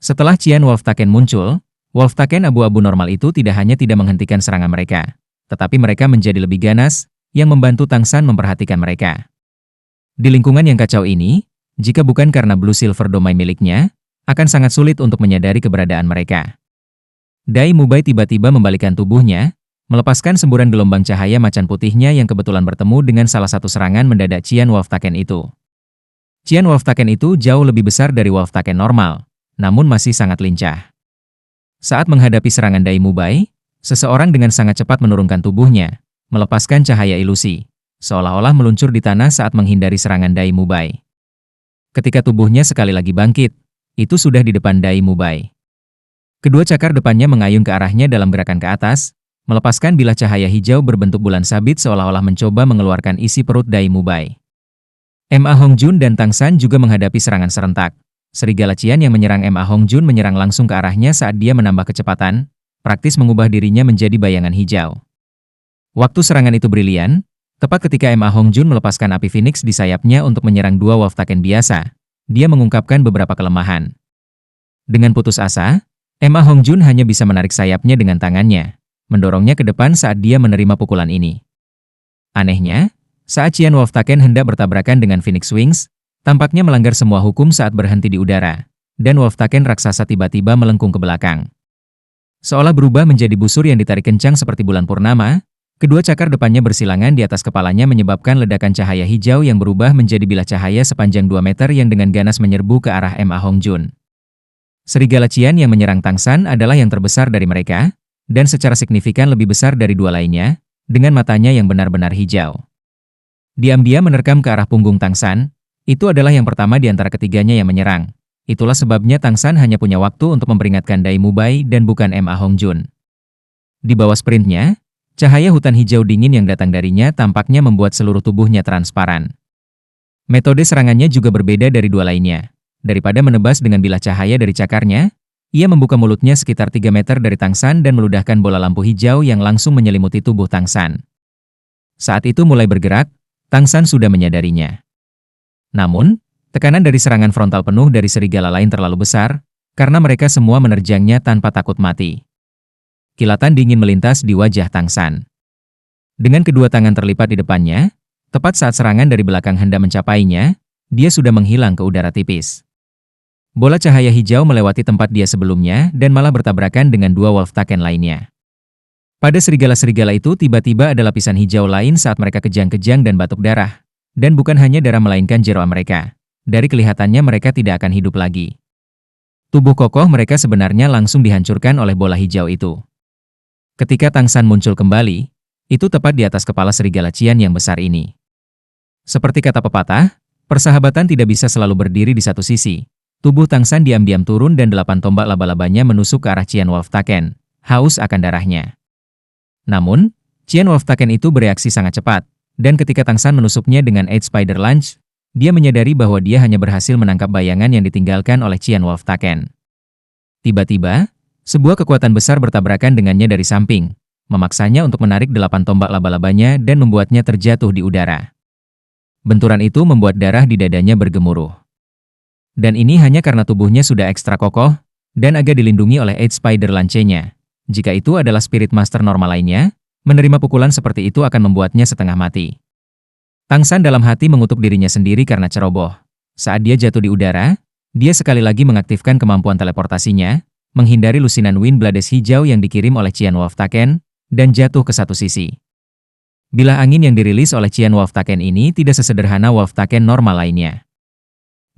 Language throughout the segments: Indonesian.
Setelah Qian Wolftaken muncul, Wolftaken abu-abu normal itu tidak hanya tidak menghentikan serangan mereka, tetapi mereka menjadi lebih ganas, yang membantu Tang San memperhatikan mereka. Di lingkungan yang kacau ini, jika bukan karena Blue Silver Domain miliknya, akan sangat sulit untuk menyadari keberadaan mereka. Dai Mubai tiba-tiba membalikkan tubuhnya, melepaskan semburan gelombang cahaya macan putihnya yang kebetulan bertemu dengan salah satu serangan mendadak Qian Wolftaken itu. Qian Wolftaken itu jauh lebih besar dari Wolftaken normal, namun masih sangat lincah. Saat menghadapi serangan Dai Mubai, seseorang dengan sangat cepat menurunkan tubuhnya, melepaskan cahaya ilusi, seolah-olah meluncur di tanah saat menghindari serangan Dai Mubai. Ketika tubuhnya sekali lagi bangkit, itu sudah di depan Dai Mubai. Kedua cakar depannya mengayun ke arahnya dalam gerakan ke atas, melepaskan bilah cahaya hijau berbentuk bulan sabit seolah-olah mencoba mengeluarkan isi perut Dai Mubai. Ma Hongjun dan Tang San juga menghadapi serangan serentak. Serigala Qian yang menyerang Ma Hongjun menyerang langsung ke arahnya saat dia menambah kecepatan, praktis mengubah dirinya menjadi bayangan hijau. Waktu serangan itu brilian, tepat ketika Ma Hongjun melepaskan api Phoenix di sayapnya untuk menyerang dua Wolftaken biasa, dia mengungkapkan beberapa kelemahan. Dengan putus asa, Ma Hongjun hanya bisa menarik sayapnya dengan tangannya, mendorongnya ke depan saat dia menerima pukulan ini. Anehnya, saat Qian Wolftaken hendak bertabrakan dengan Phoenix Wings, tampaknya melanggar semua hukum saat berhenti di udara, dan Wolftaken raksasa tiba-tiba melengkung ke belakang. Seolah berubah menjadi busur yang ditarik kencang seperti bulan purnama, kedua cakar depannya bersilangan di atas kepalanya menyebabkan ledakan cahaya hijau yang berubah menjadi bilah cahaya sepanjang 2 meter yang dengan ganas menyerbu ke arah Ma Hongjun. Serigala Qian yang menyerang Tang San adalah yang terbesar dari mereka, dan secara signifikan lebih besar dari dua lainnya, dengan matanya yang benar-benar hijau. Diam-diam menerkam ke arah punggung Tang San. Itu adalah yang pertama di antara ketiganya yang menyerang. Itulah sebabnya Tang San hanya punya waktu untuk memperingatkan Dai Mubai dan bukan Ma Hongjun. Di bawah sprintnya, cahaya hutan hijau dingin yang datang darinya tampaknya membuat seluruh tubuhnya transparan. Metode serangannya juga berbeda dari dua lainnya. Daripada menebas dengan bilah cahaya dari cakarnya, ia membuka mulutnya sekitar 3 meter dari Tang San dan meludahkan bola lampu hijau yang langsung menyelimuti tubuh Tang San. Saat itu mulai bergerak, Tang San sudah menyadarinya. Namun, tekanan dari serangan frontal penuh dari serigala lain terlalu besar, karena mereka semua menerjangnya tanpa takut mati. Kilatan dingin melintas di wajah Tang San. Dengan kedua tangan terlipat di depannya, tepat saat serangan dari belakang hendak mencapainya, dia sudah menghilang ke udara tipis. Bola cahaya hijau melewati tempat dia sebelumnya dan malah bertabrakan dengan dua Wolftaken lainnya. Pada serigala-serigala itu tiba-tiba ada lapisan hijau lain saat mereka kejang-kejang dan batuk darah. Dan bukan hanya darah melainkan jeroan mereka. Dari kelihatannya mereka tidak akan hidup lagi. Tubuh kokoh mereka sebenarnya langsung dihancurkan oleh bola hijau itu. Ketika Tang San muncul kembali, itu tepat di atas kepala serigala Qian yang besar ini. Seperti kata pepatah, persahabatan tidak bisa selalu berdiri di satu sisi. Tubuh Tang San diam-diam turun dan 8 tombak laba-labanya menusuk ke arah Qian Wolftaken, haus akan darahnya. Namun, Qian Wolftaken itu bereaksi sangat cepat. Dan ketika Tang San menusuknya dengan Eight Spider Lunge, dia menyadari bahwa dia hanya berhasil menangkap bayangan yang ditinggalkan oleh Qian Wolftaken. Tiba-tiba, sebuah kekuatan besar bertabrakan dengannya dari samping, memaksanya untuk menarik 8 tombak laba-labanya dan membuatnya terjatuh di udara. Benturan itu membuat darah di dadanya bergemuruh. Dan ini hanya karena tubuhnya sudah ekstra kokoh, dan agak dilindungi oleh Eight Spider Lunge-nya. Jika itu adalah Spirit Master normal lainnya, menerima pukulan seperti itu akan membuatnya setengah mati. Tang San dalam hati mengutuk dirinya sendiri karena ceroboh. Saat dia jatuh di udara, dia sekali lagi mengaktifkan kemampuan teleportasinya, menghindari lusinan Wind Blades hijau yang dikirim oleh Qian Wolftaken, dan jatuh ke satu sisi. Bilah angin yang dirilis oleh Qian Wolftaken ini tidak sesederhana Wolftaken normal lainnya.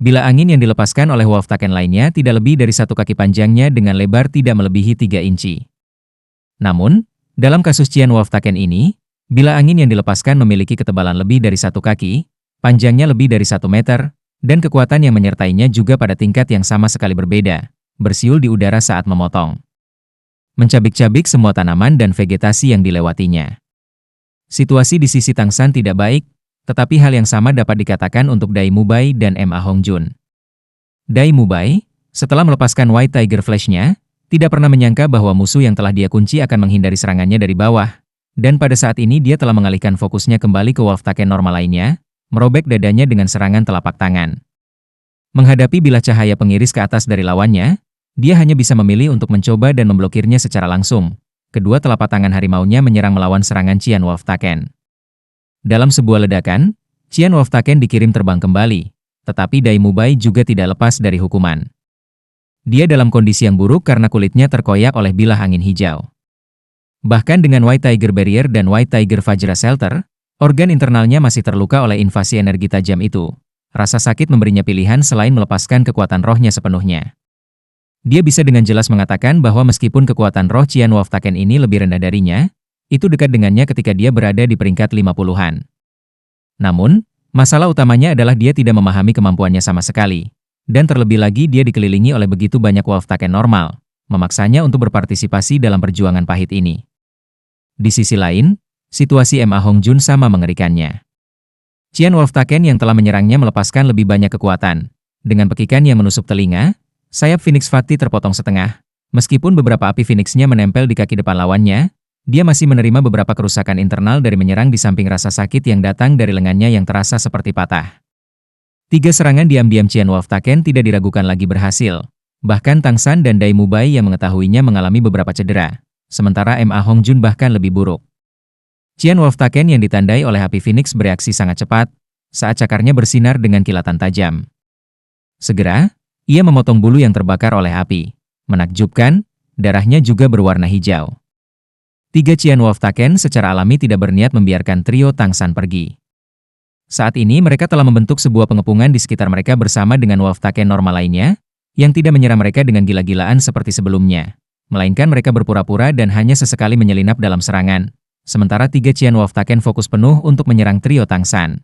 Bilah angin yang dilepaskan oleh Wolftaken lainnya tidak lebih dari 1 kaki panjangnya dengan lebar tidak melebihi 3 inci. Namun, dalam kasus Qian Wolftaken ini, bilah angin yang dilepaskan memiliki ketebalan lebih dari 1 kaki, panjangnya lebih dari 1 meter, dan kekuatan yang menyertainya juga pada tingkat yang sama sekali berbeda, bersiul di udara saat memotong. Mencabik-cabik semua tanaman dan vegetasi yang dilewatinya. Situasi di sisi Tang San tidak baik, tetapi hal yang sama dapat dikatakan untuk Dai Mubai dan Ma Hongjun. Dai Mubai, setelah melepaskan White Tiger Flash-nya, tidak pernah menyangka bahwa musuh yang telah dia kunci akan menghindari serangannya dari bawah, dan pada saat ini dia telah mengalihkan fokusnya kembali ke Wolftaken normal lainnya, merobek dadanya dengan serangan telapak tangan. Menghadapi bilah cahaya pengiris ke atas dari lawannya, Dia hanya bisa memilih untuk mencoba dan memblokirnya secara langsung. Kedua telapak tangan harimaunya menyerang melawan serangan Qian Wolftaken. Dalam sebuah ledakan, Qian Wolftaken dikirim terbang kembali, tetapi Dai Mubai juga tidak lepas dari hukuman. Dia dalam kondisi yang buruk karena kulitnya terkoyak oleh bilah angin hijau. Bahkan dengan White Tiger Barrier dan White Tiger Vajra Shelter, organ internalnya masih terluka oleh invasi energi tajam itu. Rasa sakit memberinya pilihan selain melepaskan kekuatan rohnya sepenuhnya. Dia bisa dengan jelas mengatakan bahwa meskipun kekuatan roh Qian Wolftaken ini lebih rendah darinya, itu dekat dengannya ketika dia berada di peringkat 50-an. Namun, masalah utamanya adalah dia tidak memahami kemampuannya sama sekali. Dan terlebih lagi dia dikelilingi oleh begitu banyak Wolftaken normal, memaksanya untuk berpartisipasi dalam perjuangan pahit ini. Di sisi lain, situasi Ma Hongjun sama mengerikannya. Qian Wolftaken yang telah menyerangnya melepaskan lebih banyak kekuatan. Dengan pekikan yang menusuk telinga, sayap Phoenix Fati terpotong setengah. Meskipun beberapa api Phoenix-nya menempel di kaki depan lawannya, dia masih menerima beberapa kerusakan internal dari menyerang di samping rasa sakit yang datang dari lengannya yang terasa seperti patah. 3 serangan diam-diam Qian Wolftaken tidak diragukan lagi berhasil. Bahkan Tang San dan Dai Mubai yang mengetahuinya mengalami beberapa cedera. Sementara Ma Hongjun bahkan lebih buruk. Qian Wolftaken yang ditandai oleh api Phoenix bereaksi sangat cepat, saat cakarnya bersinar dengan kilatan tajam. Segera, ia memotong bulu yang terbakar oleh api. Menakjubkan, darahnya juga berwarna hijau. 3 Qian Wolftaken secara alami tidak berniat membiarkan trio Tang San pergi. Saat ini mereka telah membentuk sebuah pengepungan di sekitar mereka bersama dengan Wolftaken normal lainnya, yang tidak menyerang mereka dengan gila-gilaan seperti sebelumnya. Melainkan mereka berpura-pura dan hanya sesekali menyelinap dalam serangan. Sementara 3 Qian Wolftaken fokus penuh untuk menyerang trio Tang San.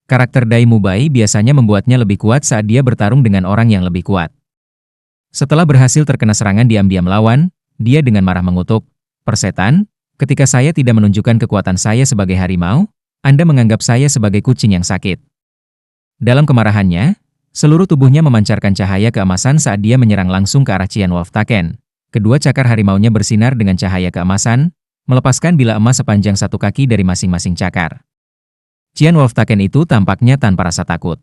Karakter Dai Mubai biasanya membuatnya lebih kuat saat dia bertarung dengan orang yang lebih kuat. Setelah berhasil terkena serangan diam-diam lawan, dia dengan marah mengutuk, "Persetan, ketika saya tidak menunjukkan kekuatan saya sebagai harimau, Anda menganggap saya sebagai kucing yang sakit." Dalam kemarahannya, seluruh tubuhnya memancarkan cahaya keemasan saat dia menyerang langsung ke arah Qian Wolftaken. Kedua cakar harimaunya bersinar dengan cahaya keemasan, melepaskan bilah emas sepanjang 1 kaki dari masing-masing cakar. Qian Wolftaken itu tampaknya tanpa rasa takut.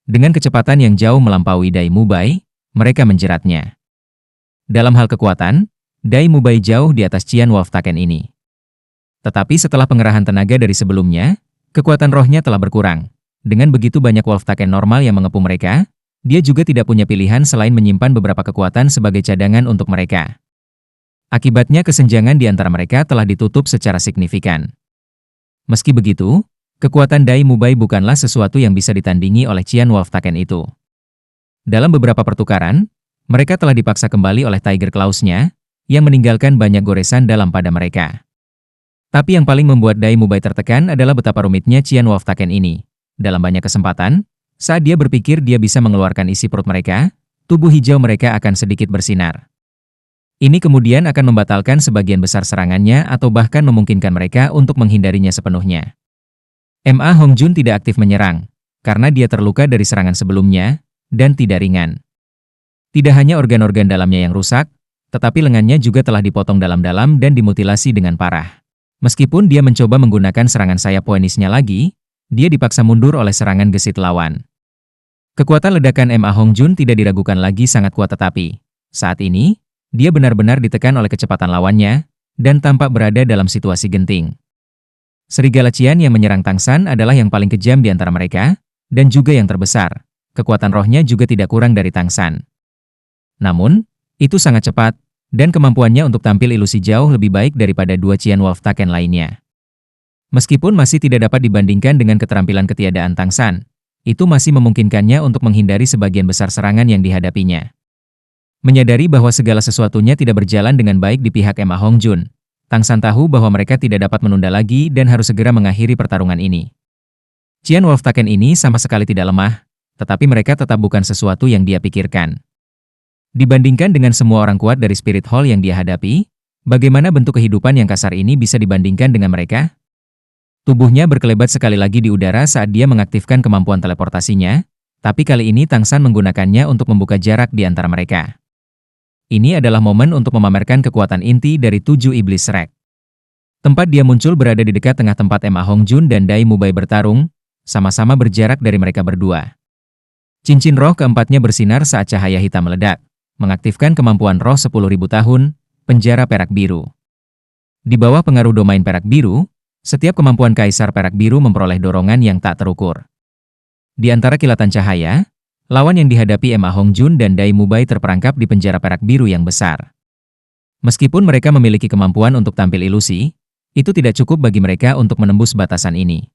Dengan kecepatan yang jauh melampaui Dai Mubai, mereka menjeratnya. Dalam hal kekuatan, Dai Mubai jauh di atas Qian Wolftaken ini. Tetapi setelah pengerahan tenaga dari sebelumnya, kekuatan rohnya telah berkurang. Dengan begitu banyak Wolftaken normal yang mengepung mereka, dia juga tidak punya pilihan selain menyimpan beberapa kekuatan sebagai cadangan untuk mereka. Akibatnya kesenjangan di antara mereka telah ditutup secara signifikan. Meski begitu, kekuatan Dai Mubai bukanlah sesuatu yang bisa ditandingi oleh Qian Wolftaken itu. Dalam beberapa pertukaran, mereka telah dipaksa kembali oleh Tiger Claws-nya, yang meninggalkan banyak goresan dalam pada mereka. Tapi yang paling membuat Dai Mubai tertekan adalah betapa rumitnya Qian Wolftaken ini. Dalam banyak kesempatan, saat dia berpikir dia bisa mengeluarkan isi perut mereka, tubuh hijau mereka akan sedikit bersinar. Ini kemudian akan membatalkan sebagian besar serangannya atau bahkan memungkinkan mereka untuk menghindarinya sepenuhnya. Ma Hongjun tidak aktif menyerang, karena dia terluka dari serangan sebelumnya, dan tidak ringan. Tidak hanya organ-organ dalamnya yang rusak, tetapi lengannya juga telah dipotong dalam-dalam dan dimutilasi dengan parah. Meskipun dia mencoba menggunakan serangan sayap poenisnya lagi, dia dipaksa mundur oleh serangan gesit lawan. Kekuatan ledakan Ma Hongjun tidak diragukan lagi sangat kuat tetapi, saat ini, dia benar-benar ditekan oleh kecepatan lawannya, dan tampak berada dalam situasi genting. Serigala Qian yang menyerang Tang San adalah yang paling kejam di antara mereka, dan juga yang terbesar. Kekuatan rohnya juga tidak kurang dari Tang San. Namun, itu sangat cepat, dan kemampuannya untuk tampil ilusi jauh lebih baik daripada 2 Qian Wolftaken lainnya. Meskipun masih tidak dapat dibandingkan dengan keterampilan ketiadaan Tang San, itu masih memungkinkannya untuk menghindari sebagian besar serangan yang dihadapinya. Menyadari bahwa segala sesuatunya tidak berjalan dengan baik di pihak Ma Hongjun, Tang San tahu bahwa mereka tidak dapat menunda lagi dan harus segera mengakhiri pertarungan ini. Qian Wolftaken ini sama sekali tidak lemah, tetapi mereka tetap bukan sesuatu yang dia pikirkan. Dibandingkan dengan semua orang kuat dari Spirit Hall yang dia hadapi, bagaimana bentuk kehidupan yang kasar ini bisa dibandingkan dengan mereka? Tubuhnya berkelebat sekali lagi di udara saat dia mengaktifkan kemampuan teleportasinya, tapi kali ini Tang San menggunakannya untuk membuka jarak di antara mereka. Ini adalah momen untuk memamerkan kekuatan inti dari 7 iblis Shrek. Tempat dia muncul berada di dekat tengah tempat Ma Hongjun dan Dai Mubai bertarung, sama-sama berjarak dari mereka berdua. Cincin roh keempatnya bersinar saat cahaya hitam meledak, mengaktifkan kemampuan roh 10.000 tahun, penjara perak biru. Di bawah pengaruh domain perak biru, setiap kemampuan Kaisar Perak Biru memperoleh dorongan yang tak terukur. Di antara kilatan cahaya, lawan yang dihadapi Emma Hongjun dan Dai Mubai terperangkap di penjara perak biru yang besar. Meskipun mereka memiliki kemampuan untuk tampil ilusi, itu tidak cukup bagi mereka untuk menembus batasan ini.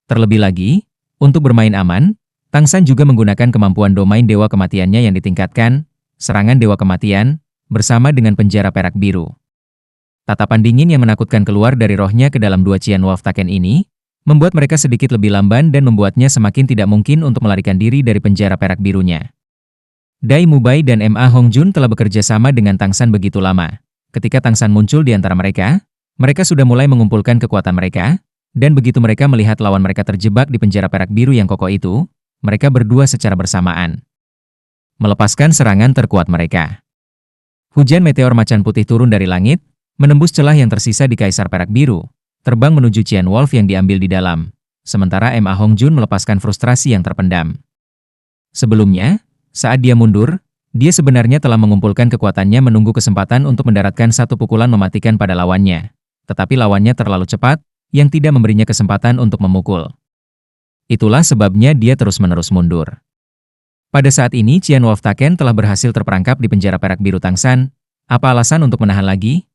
Terlebih lagi, untuk bermain aman, Tang San juga menggunakan kemampuan domain Dewa Kematiannya yang ditingkatkan, serangan Dewa Kematian, bersama dengan penjara perak biru. Tatapan dingin yang menakutkan keluar dari rohnya ke dalam dua Qian Wolf Taken ini, membuat mereka sedikit lebih lamban dan membuatnya semakin tidak mungkin untuk melarikan diri dari penjara perak birunya. Dai Mubai dan Ma Hongjun telah bekerja sama dengan Tang San begitu lama. Ketika Tang San muncul di antara mereka sudah mulai mengumpulkan kekuatan mereka, dan begitu mereka melihat lawan mereka terjebak di penjara perak biru yang kokoh itu, mereka berdua secara bersamaan melepaskan serangan terkuat mereka. Hujan meteor macan putih turun dari langit, menembus celah yang tersisa di Kaisar Perak Biru, terbang menuju Qian Wolf yang diambil di dalam, sementara Ma Hongjun melepaskan frustrasi yang terpendam. Sebelumnya, saat dia mundur, dia sebenarnya telah mengumpulkan kekuatannya menunggu kesempatan untuk mendaratkan satu pukulan mematikan pada lawannya, tetapi lawannya terlalu cepat, yang tidak memberinya kesempatan untuk memukul. Itulah sebabnya dia terus-menerus mundur. Pada saat ini Qian Wolf Taken telah berhasil terperangkap di penjara perak biru Tang San. Apa alasan untuk menahan lagi?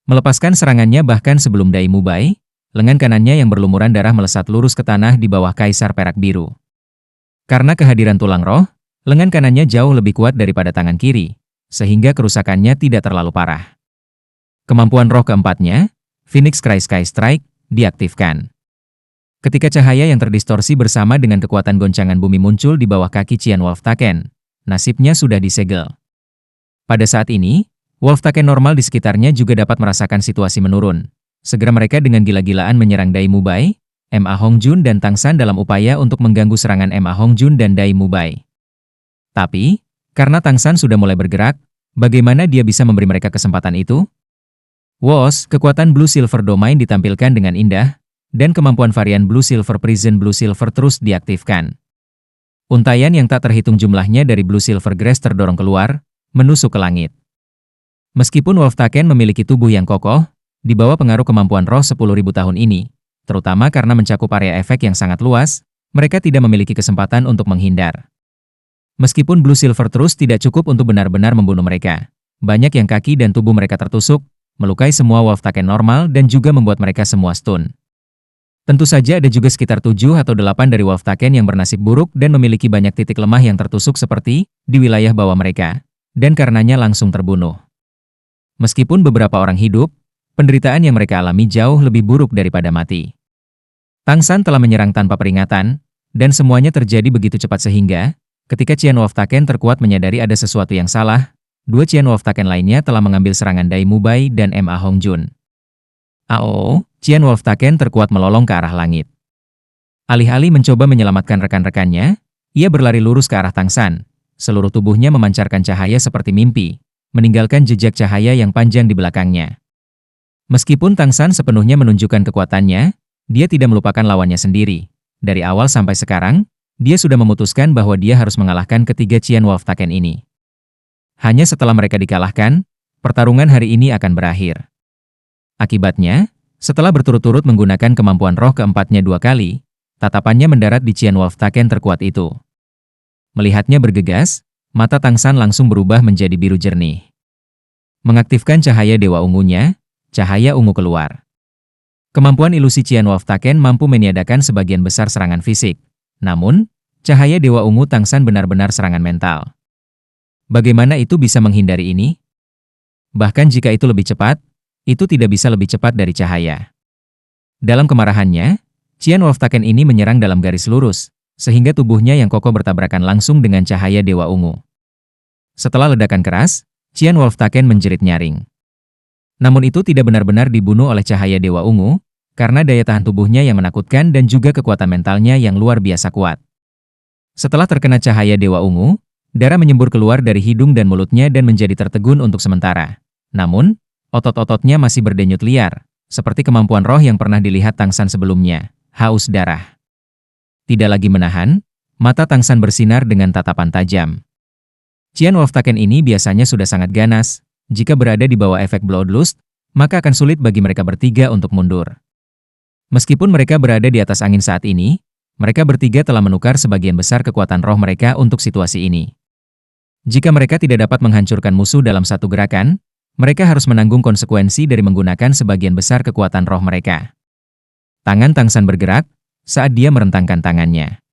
Melepaskan serangannya bahkan sebelum Dai Mubai, lengan kanannya yang berlumuran darah melesat lurus ke tanah di bawah Kaisar Perak Biru. Karena kehadiran tulang roh, lengan kanannya jauh lebih kuat daripada tangan kiri, sehingga kerusakannya tidak terlalu parah. Kemampuan roh keempatnya, Phoenix Cry Sky Strike, diaktifkan. Ketika cahaya yang terdistorsi bersama dengan kekuatan goncangan bumi muncul di bawah kaki Qian Wolf Taken, nasibnya sudah disegel. Pada saat ini, Wolf Taken normal di sekitarnya juga dapat merasakan situasi menurun. Segera mereka dengan gila-gilaan menyerang Dai Mubai, Ma Hongjun dan Tang San dalam upaya untuk mengganggu serangan Ma Hongjun dan Dai Mubai. Tapi, karena Tang San sudah mulai bergerak, bagaimana dia bisa memberi mereka kesempatan itu? Kekuatan Blue Silver Domain ditampilkan dengan indah, dan kemampuan varian Blue Silver Prison Blue Silver terus diaktifkan. Untaian yang tak terhitung jumlahnya dari Blue Silver Grass terdorong keluar, menusuk ke langit. Meskipun Wolf Taken memiliki tubuh yang kokoh, di bawah pengaruh kemampuan roh 10.000 tahun ini, terutama karena mencakup area efek yang sangat luas, mereka tidak memiliki kesempatan untuk menghindar. Meskipun Blue Silver terus tidak cukup untuk benar-benar membunuh mereka, banyak yang kaki dan tubuh mereka tertusuk, melukai semua Wolf Taken normal dan juga membuat mereka semua stun. Tentu saja ada juga sekitar 7 atau 8 dari Wolf Taken yang bernasib buruk dan memiliki banyak titik lemah yang tertusuk seperti di wilayah bawah mereka, dan karenanya langsung terbunuh. Meskipun beberapa orang hidup, penderitaan yang mereka alami jauh lebih buruk daripada mati. Tang San telah menyerang tanpa peringatan, dan semuanya terjadi begitu cepat sehingga, ketika Qian Wolf Taken terkuat menyadari ada sesuatu yang salah, dua Qian Wolf Taken lainnya telah mengambil serangan Dai Mubai dan Ma Hongjun. Qian Wolf Taken terkuat melolong ke arah langit. Alih-alih mencoba menyelamatkan rekan-rekannya, ia berlari lurus ke arah Tang San. Seluruh tubuhnya memancarkan cahaya seperti mimpi, meninggalkan jejak cahaya yang panjang di belakangnya. Meskipun Tang San sepenuhnya menunjukkan kekuatannya, dia tidak melupakan lawannya sendiri. Dari awal sampai sekarang, dia sudah memutuskan bahwa dia harus mengalahkan ketiga Qian Wolf Taken ini. Hanya setelah mereka dikalahkan, pertarungan hari ini akan berakhir. Akibatnya, setelah berturut-turut menggunakan kemampuan roh keempatnya 2 kali, tatapannya mendarat di Qian Wolf Taken terkuat itu. Melihatnya bergegas, mata Tang San langsung berubah menjadi biru jernih. Mengaktifkan cahaya Dewa Ungunya, cahaya ungu keluar. Kemampuan ilusi Qian Wolf Taken mampu meniadakan sebagian besar serangan fisik. Namun, cahaya Dewa Ungu Tang San benar-benar serangan mental. Bagaimana itu bisa menghindari ini? Bahkan jika itu lebih cepat, itu tidak bisa lebih cepat dari cahaya. Dalam kemarahannya, Qian Wolf Taken ini menyerang dalam garis lurus, sehingga tubuhnya yang kokoh bertabrakan langsung dengan cahaya Dewa Ungu. Setelah ledakan keras, Qian Wolf Taken menjerit nyaring. Namun itu tidak benar-benar dibunuh oleh cahaya Dewa Ungu, karena daya tahan tubuhnya yang menakutkan dan juga kekuatan mentalnya yang luar biasa kuat. Setelah terkena cahaya Dewa Ungu, darah menyembur keluar dari hidung dan mulutnya dan menjadi tertegun untuk sementara. Namun, otot-ototnya masih berdenyut liar, seperti kemampuan roh yang pernah dilihat Tang San sebelumnya, haus darah. Tidak lagi menahan, mata Tang San bersinar dengan tatapan tajam. Qian Wolftaken ini biasanya sudah sangat ganas. Jika berada di bawah efek Bloodlust, maka akan sulit bagi mereka bertiga untuk mundur. Meskipun mereka berada di atas angin saat ini, mereka bertiga telah menukar sebagian besar kekuatan roh mereka untuk situasi ini. Jika mereka tidak dapat menghancurkan musuh dalam satu gerakan, mereka harus menanggung konsekuensi dari menggunakan sebagian besar kekuatan roh mereka. Tangan Tang San bergerak saat dia merentangkan tangannya.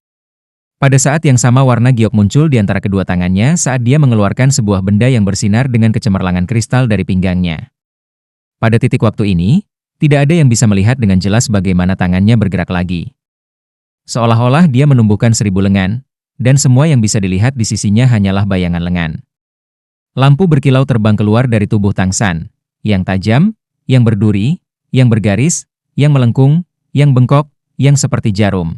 Pada saat yang sama warna giok muncul di antara kedua tangannya saat dia mengeluarkan sebuah benda yang bersinar dengan kecemerlangan kristal dari pinggangnya. Pada titik waktu ini, tidak ada yang bisa melihat dengan jelas bagaimana tangannya bergerak lagi. Seolah-olah dia menumbuhkan 1000 lengan, dan semua yang bisa dilihat di sisinya hanyalah bayangan lengan. Lampu berkilau terbang keluar dari tubuh Tang San, yang tajam, yang berduri, yang bergaris, yang melengkung, yang bengkok, yang seperti jarum.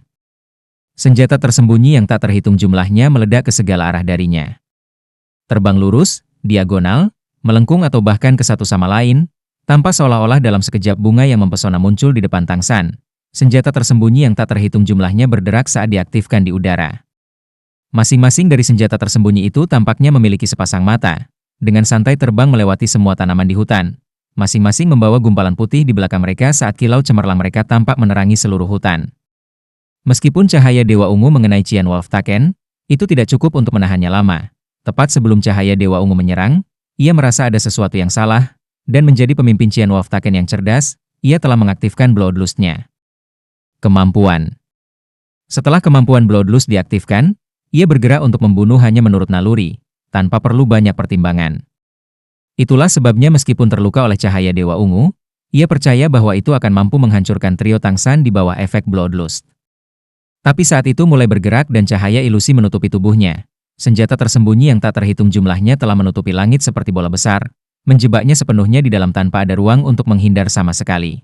Senjata tersembunyi yang tak terhitung jumlahnya meledak ke segala arah darinya. Terbang lurus, diagonal, melengkung atau bahkan ke satu sama lain, tanpa seolah-olah dalam sekejap bunga yang mempesona muncul di depan Tang San. Senjata tersembunyi yang tak terhitung jumlahnya berderak saat diaktifkan di udara. Masing-masing dari senjata tersembunyi itu tampaknya memiliki sepasang mata, dengan santai terbang melewati semua tanaman di hutan. Masing-masing membawa gumpalan putih di belakang mereka saat kilau cemerlang mereka tampak menerangi seluruh hutan. Meskipun cahaya Dewa Ungu mengenai Qian Wolftaken, itu tidak cukup untuk menahannya lama. Tepat sebelum cahaya Dewa Ungu menyerang, ia merasa ada sesuatu yang salah, dan menjadi pemimpin Qian Wolftaken yang cerdas, ia telah mengaktifkan Bloodlust-nya. Kemampuan. Setelah kemampuan Bloodlust diaktifkan, ia bergerak untuk membunuh hanya menurut naluri, tanpa perlu banyak pertimbangan. Itulah sebabnya meskipun terluka oleh cahaya Dewa Ungu, ia percaya bahwa itu akan mampu menghancurkan trio Tang San di bawah efek Bloodlust. Tapi saat itu mulai bergerak dan cahaya ilusi menutupi tubuhnya. Senjata tersembunyi yang tak terhitung jumlahnya telah menutupi langit seperti bola besar, menjebaknya sepenuhnya di dalam tanpa ada ruang untuk menghindar sama sekali.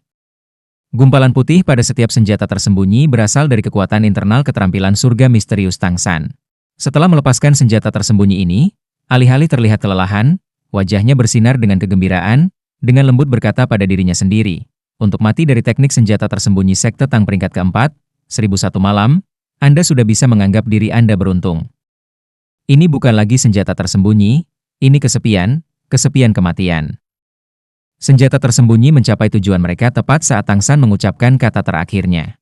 Gumpalan putih pada setiap senjata tersembunyi berasal dari kekuatan internal keterampilan surga misterius Tang San. Setelah melepaskan senjata tersembunyi ini, alih-alih terlihat kelelahan, wajahnya bersinar dengan kegembiraan, dengan lembut berkata pada dirinya sendiri, untuk mati dari teknik senjata tersembunyi Sekte Tang peringkat keempat, 1001 malam, Anda sudah bisa menganggap diri Anda beruntung. Ini bukan lagi senjata tersembunyi, ini kesepian kematian. Senjata tersembunyi mencapai tujuan mereka tepat saat Tang San mengucapkan kata terakhirnya.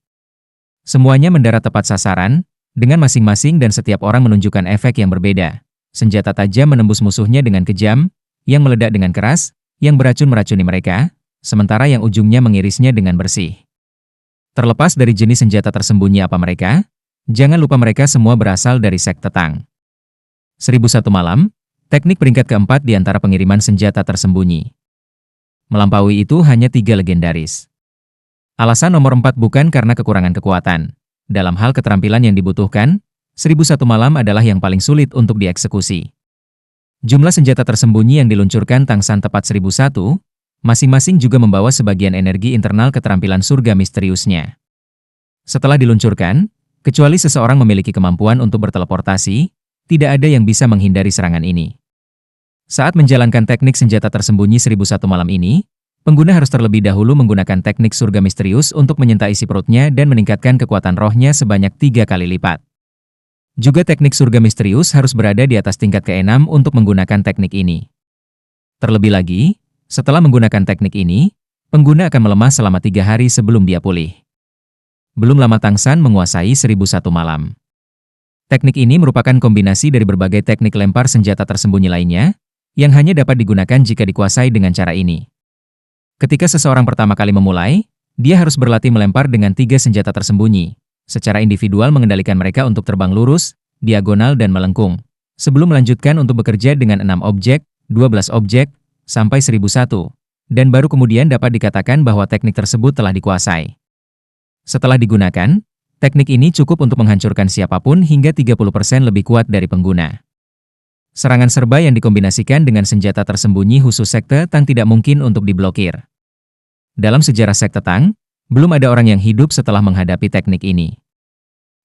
Semuanya mendarat tepat sasaran, dengan masing-masing dan setiap orang menunjukkan efek yang berbeda. Senjata tajam menembus musuhnya dengan kejam, yang meledak dengan keras, yang beracun meracuni mereka, sementara yang ujungnya mengirisnya dengan bersih. Terlepas dari jenis senjata tersembunyi apa mereka, jangan lupa mereka semua berasal dari Sekte Tang. 1001 malam, teknik peringkat keempat di antara pengiriman senjata tersembunyi. Melampaui itu hanya 3 legendaris. Alasan nomor 4 bukan karena kekurangan kekuatan. Dalam hal keterampilan yang dibutuhkan, 1001 malam adalah yang paling sulit untuk dieksekusi. Jumlah senjata tersembunyi yang diluncurkan Tang San tepat 1001, masing-masing juga membawa sebagian energi internal keterampilan surga misteriusnya. Setelah diluncurkan, kecuali seseorang memiliki kemampuan untuk berteleportasi, tidak ada yang bisa menghindari serangan ini. Saat menjalankan teknik senjata tersembunyi 1001 malam ini, pengguna harus terlebih dahulu menggunakan teknik surga misterius untuk menyintai isi perutnya dan meningkatkan kekuatan rohnya sebanyak 3 kali lipat. Juga teknik surga misterius harus berada di atas tingkat ke-6 untuk menggunakan teknik ini. Terlebih lagi, setelah menggunakan teknik ini, pengguna akan melemah selama 3 hari sebelum dia pulih. Belum lama Tang San menguasai 1001 malam. Teknik ini merupakan kombinasi dari berbagai teknik lempar senjata tersembunyi lainnya, yang hanya dapat digunakan jika dikuasai dengan cara ini. Ketika seseorang pertama kali memulai, dia harus berlatih melempar dengan 3 senjata tersembunyi, secara individual mengendalikan mereka untuk terbang lurus, diagonal dan melengkung, sebelum melanjutkan untuk bekerja dengan 6 objek, 12 objek, sampai 1001, dan baru kemudian dapat dikatakan bahwa teknik tersebut telah dikuasai. Setelah digunakan, teknik ini cukup untuk menghancurkan siapapun hingga 30% lebih kuat dari pengguna. Serangan serba yang dikombinasikan dengan senjata tersembunyi khusus Sekte Tang tidak mungkin untuk diblokir. Dalam sejarah Sekte Tang, belum ada orang yang hidup setelah menghadapi teknik ini.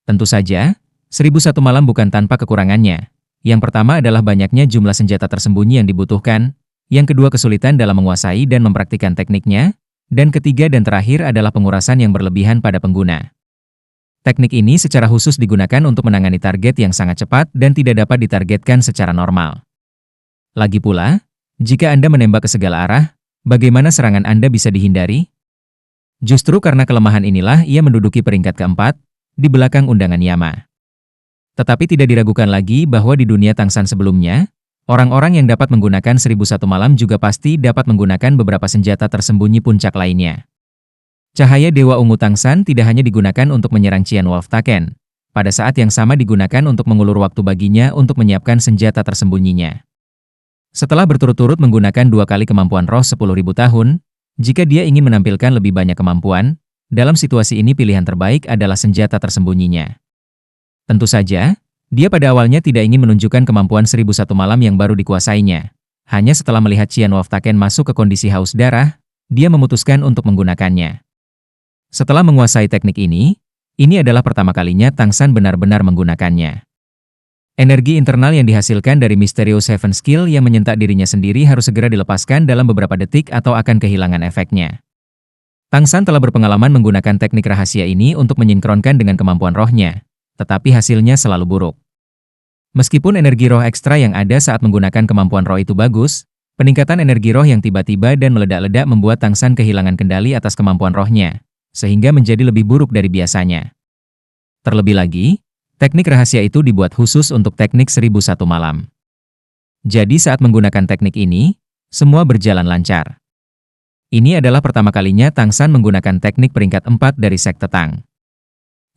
Tentu saja, 1001 malam bukan tanpa kekurangannya. Yang pertama adalah banyaknya jumlah senjata tersembunyi yang dibutuhkan, yang kedua kesulitan dalam menguasai dan mempraktikkan tekniknya, dan ketiga dan terakhir adalah pengurasan yang berlebihan pada pengguna. Teknik ini secara khusus digunakan untuk menangani target yang sangat cepat dan tidak dapat ditargetkan secara normal. Lagi pula, jika Anda menembak ke segala arah, bagaimana serangan Anda bisa dihindari? Justru karena kelemahan inilah ia menduduki peringkat keempat, di belakang undangan Yama. Tetapi tidak diragukan lagi bahwa di dunia Tangsan sebelumnya, orang-orang yang dapat menggunakan 1001 malam juga pasti dapat menggunakan beberapa senjata tersembunyi puncak lainnya. Cahaya Dewa Ungu Tangsan tidak hanya digunakan untuk menyerang Qian Wolftaken, pada saat yang sama digunakan untuk mengulur waktu baginya untuk menyiapkan senjata tersembunyinya. Setelah berturut-turut menggunakan 2 kali kemampuan roh 10.000 tahun, jika dia ingin menampilkan lebih banyak kemampuan, dalam situasi ini pilihan terbaik adalah senjata tersembunyinya. Tentu saja, dia pada awalnya tidak ingin menunjukkan kemampuan 1001 malam yang baru dikuasainya. Hanya setelah melihat Qian Wolftaken masuk ke kondisi haus darah, dia memutuskan untuk menggunakannya. Setelah menguasai teknik ini adalah pertama kalinya Tangsan benar-benar menggunakannya. Energi internal yang dihasilkan dari Mysterious Seven Skill yang menyentak dirinya sendiri harus segera dilepaskan dalam beberapa detik atau akan kehilangan efeknya. Tangsan telah berpengalaman menggunakan teknik rahasia ini untuk menyinkronkan dengan kemampuan rohnya, tetapi hasilnya selalu buruk. Meskipun energi roh ekstra yang ada saat menggunakan kemampuan roh itu bagus, peningkatan energi roh yang tiba-tiba dan meledak-ledak membuat Tangsan kehilangan kendali atas kemampuan rohnya, sehingga menjadi lebih buruk dari biasanya. Terlebih lagi, teknik rahasia itu dibuat khusus untuk teknik 1001 malam. Jadi saat menggunakan teknik ini, semua berjalan lancar. Ini adalah pertama kalinya Tangsan menggunakan teknik peringkat 4 dari Sekte Tang.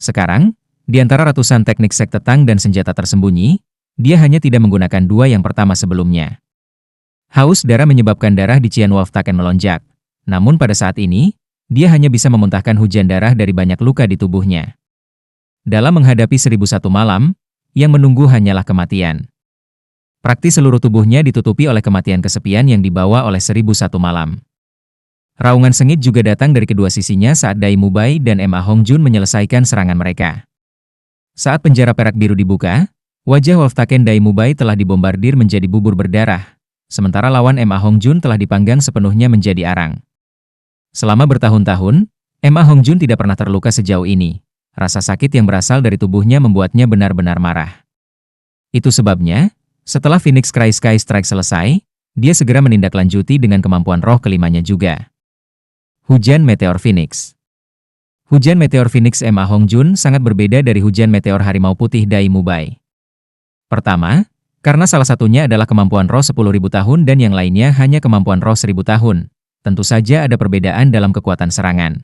Sekarang, di antara ratusan teknik Sekte Tang dan senjata tersembunyi, dia hanya tidak menggunakan 2 yang pertama sebelumnya. Haus darah menyebabkan darah di Qian Wolftaken melonjak, namun pada saat ini, dia hanya bisa memuntahkan hujan darah dari banyak luka di tubuhnya. Dalam menghadapi 1001 malam, yang menunggu hanyalah kematian. Praktis seluruh tubuhnya ditutupi oleh kematian kesepian yang dibawa oleh 1001 malam. Raungan sengit juga datang dari kedua sisinya saat Dai Mubai dan Ma Hongjun menyelesaikan serangan mereka. Saat penjara perak biru dibuka, wajah Wolftaken Dai Mubai telah dibombardir menjadi bubur berdarah, sementara lawan Ma Hongjun telah dipanggang sepenuhnya menjadi arang. Selama bertahun-tahun, Ma Hongjun tidak pernah terluka sejauh ini. Rasa sakit yang berasal dari tubuhnya membuatnya benar-benar marah. Itu sebabnya, setelah Phoenix Cry Sky Strike selesai, dia segera menindaklanjuti dengan kemampuan roh kelimanya juga. Hujan Meteor Phoenix. Hujan Meteor Phoenix Ma Hongjun sangat berbeda dari hujan meteor harimau putih Dai Mubai. Pertama, karena salah satunya adalah kemampuan roh 10.000 tahun dan yang lainnya hanya kemampuan roh 1.000 tahun. Tentu saja ada perbedaan dalam kekuatan serangan.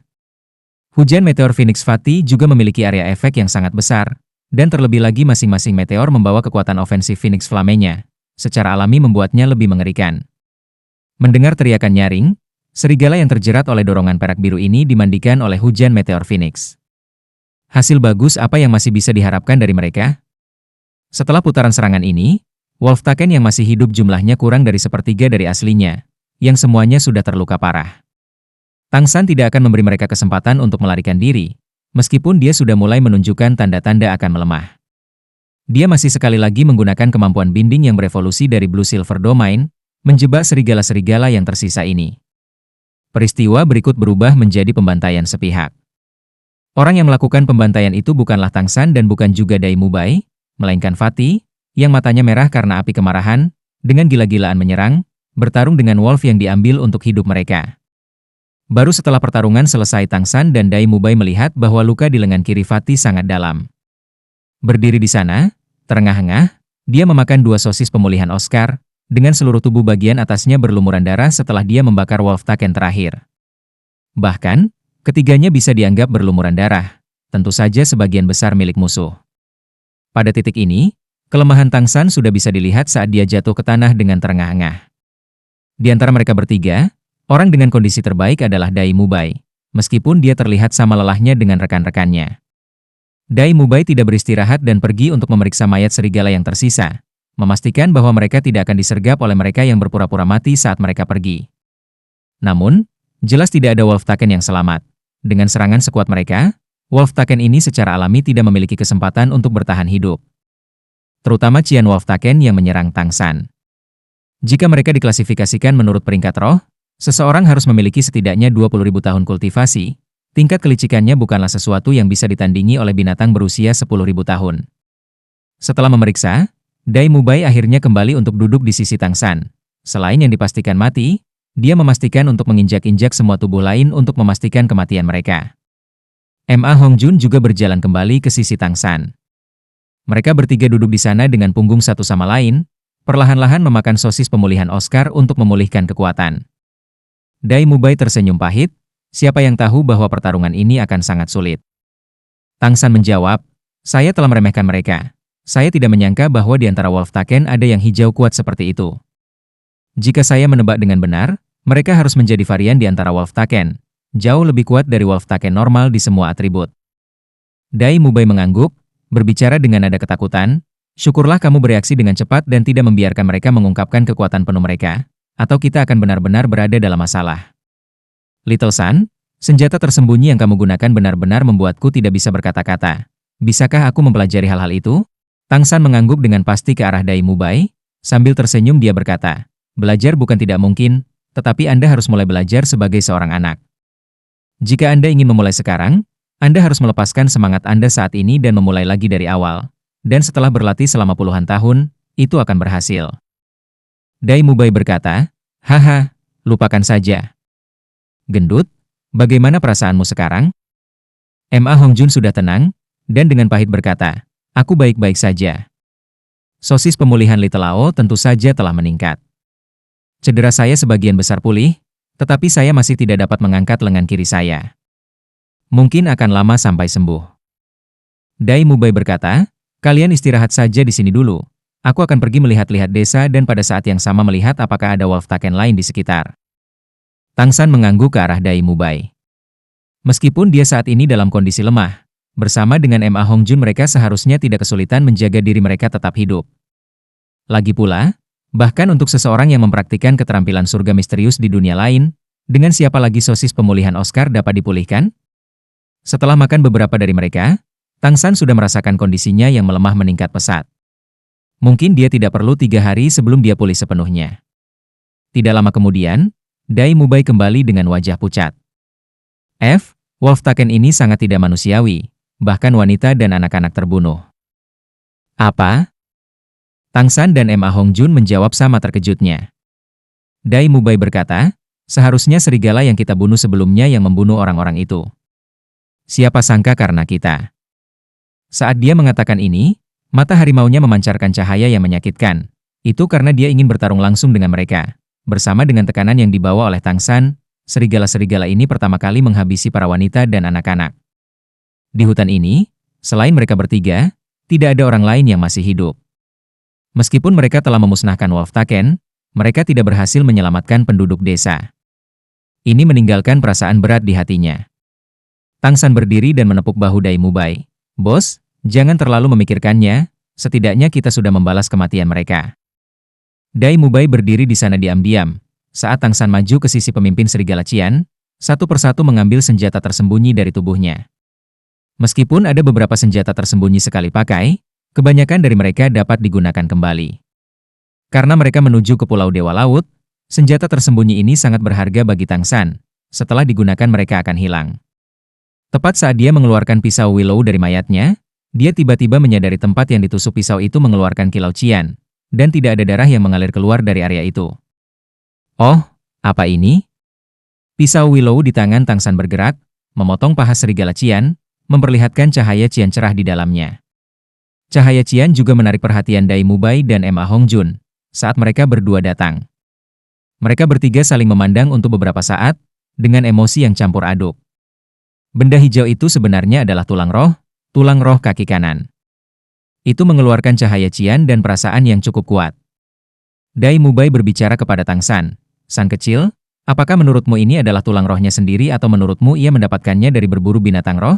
Hujan Meteor Phoenix Fati juga memiliki area efek yang sangat besar, dan terlebih lagi masing-masing meteor membawa kekuatan ofensif Phoenix Flamenya, secara alami membuatnya lebih mengerikan. Mendengar teriakan nyaring, serigala yang terjerat oleh dorongan perak biru ini dimandikan oleh hujan Meteor Phoenix. Hasil bagus apa yang masih bisa diharapkan dari mereka? Setelah putaran serangan ini, Wolftaken yang masih hidup jumlahnya kurang dari sepertiga dari aslinya, yang semuanya sudah terluka parah. Tangsan tidak akan memberi mereka kesempatan untuk melarikan diri, meskipun dia sudah mulai menunjukkan tanda-tanda akan melemah. Dia masih sekali lagi menggunakan kemampuan binding yang berevolusi dari Blue Silver Domain, menjebak serigala-serigala yang tersisa ini. Peristiwa berikut berubah menjadi pembantaian sepihak. Orang yang melakukan pembantaian itu bukanlah Tangsan dan bukan juga Dai Mubai, melainkan Fati, yang matanya merah karena api kemarahan, dengan gila-gilaan menyerang, bertarung dengan Wolf yang diambil untuk hidup mereka. Baru setelah pertarungan selesai Tangsan dan Dai Mubai melihat bahwa luka di lengan kiri Fati sangat dalam. Berdiri di sana, terengah-engah, dia memakan 2 sosis pemulihan Oscar, dengan seluruh tubuh bagian atasnya berlumuran darah setelah dia membakar Wolftaken terakhir. Bahkan, ketiganya bisa dianggap berlumuran darah, tentu saja sebagian besar milik musuh. Pada titik ini, kelemahan Tangsan sudah bisa dilihat saat dia jatuh ke tanah dengan terengah-engah. Di antara mereka bertiga, orang dengan kondisi terbaik adalah Dai Mubai, meskipun dia terlihat sama lelahnya dengan rekan-rekannya. Dai Mubai tidak beristirahat dan pergi untuk memeriksa mayat serigala yang tersisa, memastikan bahwa mereka tidak akan disergap oleh mereka yang berpura-pura mati saat mereka pergi. Namun, jelas tidak ada Wolftaken yang selamat. Dengan serangan sekuat mereka, Wolftaken ini secara alami tidak memiliki kesempatan untuk bertahan hidup. Terutama Qian Wolftaken yang menyerang Tangsan. Jika mereka diklasifikasikan menurut peringkat roh, seseorang harus memiliki setidaknya 20.000 tahun kultivasi, Tingkat kelicikannya bukanlah sesuatu yang bisa ditandingi oleh binatang berusia 10.000 tahun. Setelah memeriksa, Dai Mubai akhirnya kembali untuk duduk di sisi Tang San. Selain yang dipastikan mati, dia memastikan untuk menginjak-injak semua tubuh lain untuk memastikan kematian mereka. Ma Hongjun juga berjalan kembali ke sisi Tang San. Mereka bertiga duduk di sana dengan punggung satu sama lain, perlahan-lahan memakan sosis pemulihan Oscar untuk memulihkan kekuatan. Dai Mubai tersenyum pahit, siapa yang tahu bahwa pertarungan ini akan sangat sulit. Tang San menjawab, saya telah meremehkan mereka. Saya tidak menyangka bahwa di antara Wolf Taken ada yang hijau kuat seperti itu. Jika saya menebak dengan benar, mereka harus menjadi varian di antara Wolf Taken, jauh lebih kuat dari Wolf Taken normal di semua atribut. Dai Mubai mengangguk, berbicara dengan nada ketakutan, syukurlah kamu bereaksi dengan cepat dan tidak membiarkan mereka mengungkapkan kekuatan penuh mereka, atau kita akan benar-benar berada dalam masalah. Little Sun, senjata tersembunyi yang kamu gunakan benar-benar membuatku tidak bisa berkata-kata. Bisakah aku mempelajari hal-hal itu? Tang San mengangguk dengan pasti ke arah Dai Mubai, sambil tersenyum dia berkata, belajar bukan tidak mungkin, tetapi Anda harus mulai belajar sebagai seorang anak. Jika Anda ingin memulai sekarang, Anda harus melepaskan semangat Anda saat ini dan memulai lagi dari awal. Dan setelah berlatih selama puluhan tahun, itu akan berhasil. Dai Mubai berkata, haha, lupakan saja. Gendut, bagaimana perasaanmu sekarang? Ma Hongjun sudah tenang, dan dengan pahit berkata, aku baik-baik saja. Sosis pemulihan Little Lao tentu saja telah meningkat. Cedera saya sebagian besar pulih, tetapi saya masih tidak dapat mengangkat lengan kiri saya. Mungkin akan lama sampai sembuh. Dai Mubai berkata, kalian istirahat saja di sini dulu. Aku akan pergi melihat-lihat desa dan pada saat yang sama melihat apakah ada Wolf Taken lain di sekitar. Tang San mengangguk ke arah Dai Mubai. Meskipun dia saat ini dalam kondisi lemah, bersama dengan Ma Hongjun mereka seharusnya tidak kesulitan menjaga diri mereka tetap hidup. Lagi pula, bahkan untuk seseorang yang mempraktikkan keterampilan surga misterius di dunia lain, dengan siapa lagi sosis pemulihan Oscar dapat dipulihkan? Setelah makan beberapa dari mereka, Tang San sudah merasakan kondisinya yang melemah meningkat pesat. Mungkin dia tidak perlu 3 hari sebelum dia pulih sepenuhnya. Tidak lama kemudian, Dai Mubai kembali dengan wajah pucat. Wolf Taken ini sangat tidak manusiawi, bahkan wanita dan anak-anak terbunuh. Apa? Tang San dan Ma Hongjun menjawab sama terkejutnya. Dai Mubai berkata, seharusnya serigala yang kita bunuh sebelumnya yang membunuh orang-orang itu. Siapa sangka karena kita. Saat dia mengatakan ini, mata harimaunya memancarkan cahaya yang menyakitkan. Itu karena dia ingin bertarung langsung dengan mereka. Bersama dengan tekanan yang dibawa oleh Tang San, serigala-serigala ini pertama kali menghabisi para wanita dan anak-anak. Di hutan ini, selain mereka bertiga, tidak ada orang lain yang masih hidup. Meskipun mereka telah memusnahkan Wolf Taken, mereka tidak berhasil menyelamatkan penduduk desa. Ini meninggalkan perasaan berat di hatinya. Tang San berdiri dan menepuk bahu Dai Mubai. Bos, jangan terlalu memikirkannya, setidaknya kita sudah membalas kematian mereka. Dai Mubai berdiri di sana diam-diam. Saat Tang San maju ke sisi pemimpin serigala Qian, satu persatu mengambil senjata tersembunyi dari tubuhnya. Meskipun ada beberapa senjata tersembunyi sekali pakai, kebanyakan dari mereka dapat digunakan kembali. Karena mereka menuju ke Pulau Dewa Laut, senjata tersembunyi ini sangat berharga bagi Tang San. Setelah digunakan mereka akan hilang. Tepat saat dia mengeluarkan pisau Willow dari mayatnya, dia tiba-tiba menyadari tempat yang ditusuk pisau itu mengeluarkan kilau Qian. Dan tidak ada darah yang mengalir keluar dari area itu. Oh, apa ini? Pisau Willow di tangan Tang San bergerak, memotong paha serigala Qian, memperlihatkan cahaya Qian cerah di dalamnya. Cahaya Qian juga menarik perhatian Dai Mubai dan Ma Hongjun saat mereka berdua datang. Mereka bertiga saling memandang untuk beberapa saat, dengan emosi yang campur aduk. Benda hijau itu sebenarnya adalah tulang roh kaki kanan. Itu mengeluarkan cahaya Qian dan perasaan yang cukup kuat. Dai Mubai berbicara kepada Tang San. San kecil, apakah menurutmu ini adalah tulang rohnya sendiri atau menurutmu ia mendapatkannya dari berburu binatang roh?